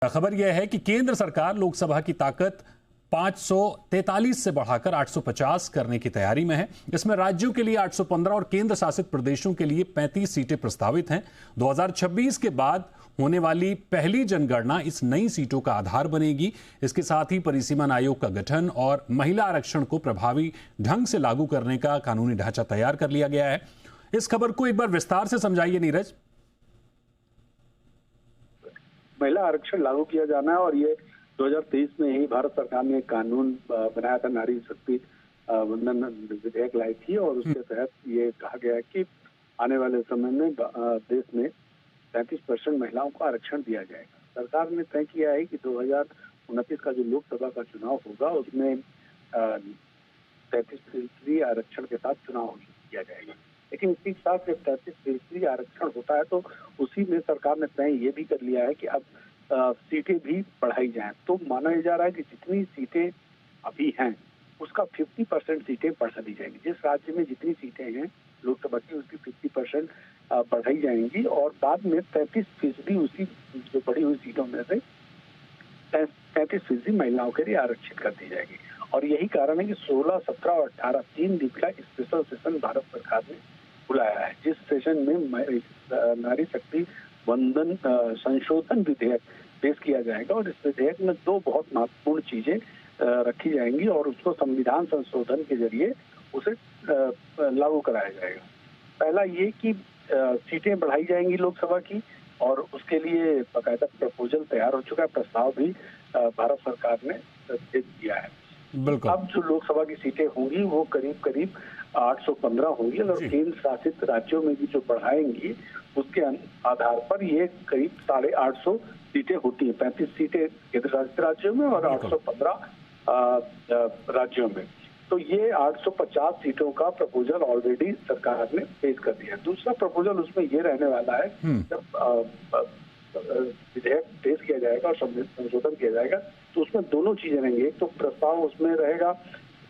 खबर यह है कि केंद्र सरकार लोकसभा की ताकत 543 से बढ़ाकर 850 करने की तैयारी में है। इसमें राज्यों के लिए 815 और केंद्र शासित प्रदेशों के लिए 35 सीटें प्रस्तावित हैं। 2026 के बाद होने वाली पहली जनगणना इस नई सीटों का आधार बनेगी। इसके साथ ही परिसीमन आयोग का गठन और महिला आरक्षण को प्रभावी ढंग से लागू करने का कानूनी ढांचा तैयार कर लिया गया है। इस खबर को एक बार विस्तार से समझाइए नीरज। महिला आरक्षण लागू किया जाना है और ये 2023 में ही भारत सरकार ने एक कानून बनाया था, नारी शक्ति वंदन विधेयक लाई थी और उसके तहत ये कहा गया है कि आने वाले समय में देश में 35% महिलाओं को आरक्षण दिया जाएगा। सरकार ने तय किया है कि 2029 का जो लोकसभा का चुनाव होगा उसमें 33% आरक्षण के साथ चुनाव किया जाएगा। लेकिन इसी के साथ जब 33% आरक्षण होता है तो उसी में सरकार ने तय ये भी कर लिया है कि अब सीटें भी बढ़ाई जाएं। तो माना जा रहा है कि जितनी सीटें अभी हैं उसका 50% सीटें बढ़ा दी जाएंगी। जिस राज्य में जितनी सीटें हैं लोकसभा की उसकी 50% बढ़ाई जाएंगी और बाद में 33% उसी जो बढ़ी हुई सीटों में से 33% महिलाओं के लिए आरक्षित कर दी जाएगी। और यही कारण है कि 16, 17 और 18 3 दिन का स्पेशल सेशन भारत सरकार ने बुलाया है, जिस सेशन में नारी शक्ति वंदन संशोधन विधेयक पेश किया जाएगा और इस विधेयक में दो बहुत महत्वपूर्ण चीजें रखी जाएंगी और उसको संविधान संशोधन के जरिए उसे लागू कराया जाएगा। पहला ये कि सीटें बढ़ाई जाएंगी लोकसभा की और उसके लिए बाकायदा प्रपोजल तैयार हो चुका है, प्रस्ताव भी भारत सरकार ने भेज दिया है। अब जो लोकसभा की सीटें होंगी वो करीब 815 होंगी। अगर केंद्र शासित राज्यों में भी जो बढ़ाएंगी उसके आधार पर ये करीब 850 सीटें होती है। 35 सीटें केंद्र शासित राज्यों में और 815 राज्यों में। तो ये 850 सीटों का प्रपोजल ऑलरेडी सरकार ने पेश कर दिया है। दूसरा प्रपोजल उसमें ये रहने वाला है, जब विधेयक पेश किया जाएगा और संशोधन किया जाएगा तो उसमें दोनों चीजें रहेंगी। एक तो प्रस्ताव उसमें रहेगा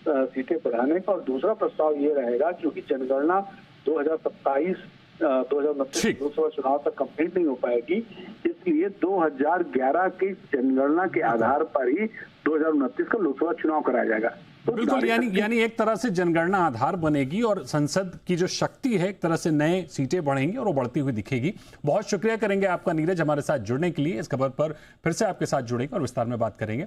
सीटें बढ़ाने का और दूसरा प्रस्ताव ये रहेगा क्योंकि जनगणना 2027 2029 लोकसभा चुनाव तक कंप्लीट नहीं हो पाएगी, इसलिए 2011 की जनगणना के आधार पर ही 2029 का लोकसभा चुनाव कराया जाएगा। तो बिल्कुल, यानी एक तरह से जनगणना आधार बनेगी और संसद की जो शक्ति है एक तरह से नए सीटें बढ़ेंगी और वो बढ़ती हुई दिखेगी। बहुत शुक्रिया करेंगे आपका नीरज हमारे साथ जुड़ने के लिए। इस खबर पर फिर से आपके साथ जुड़ेंगे और विस्तार में बात करेंगे।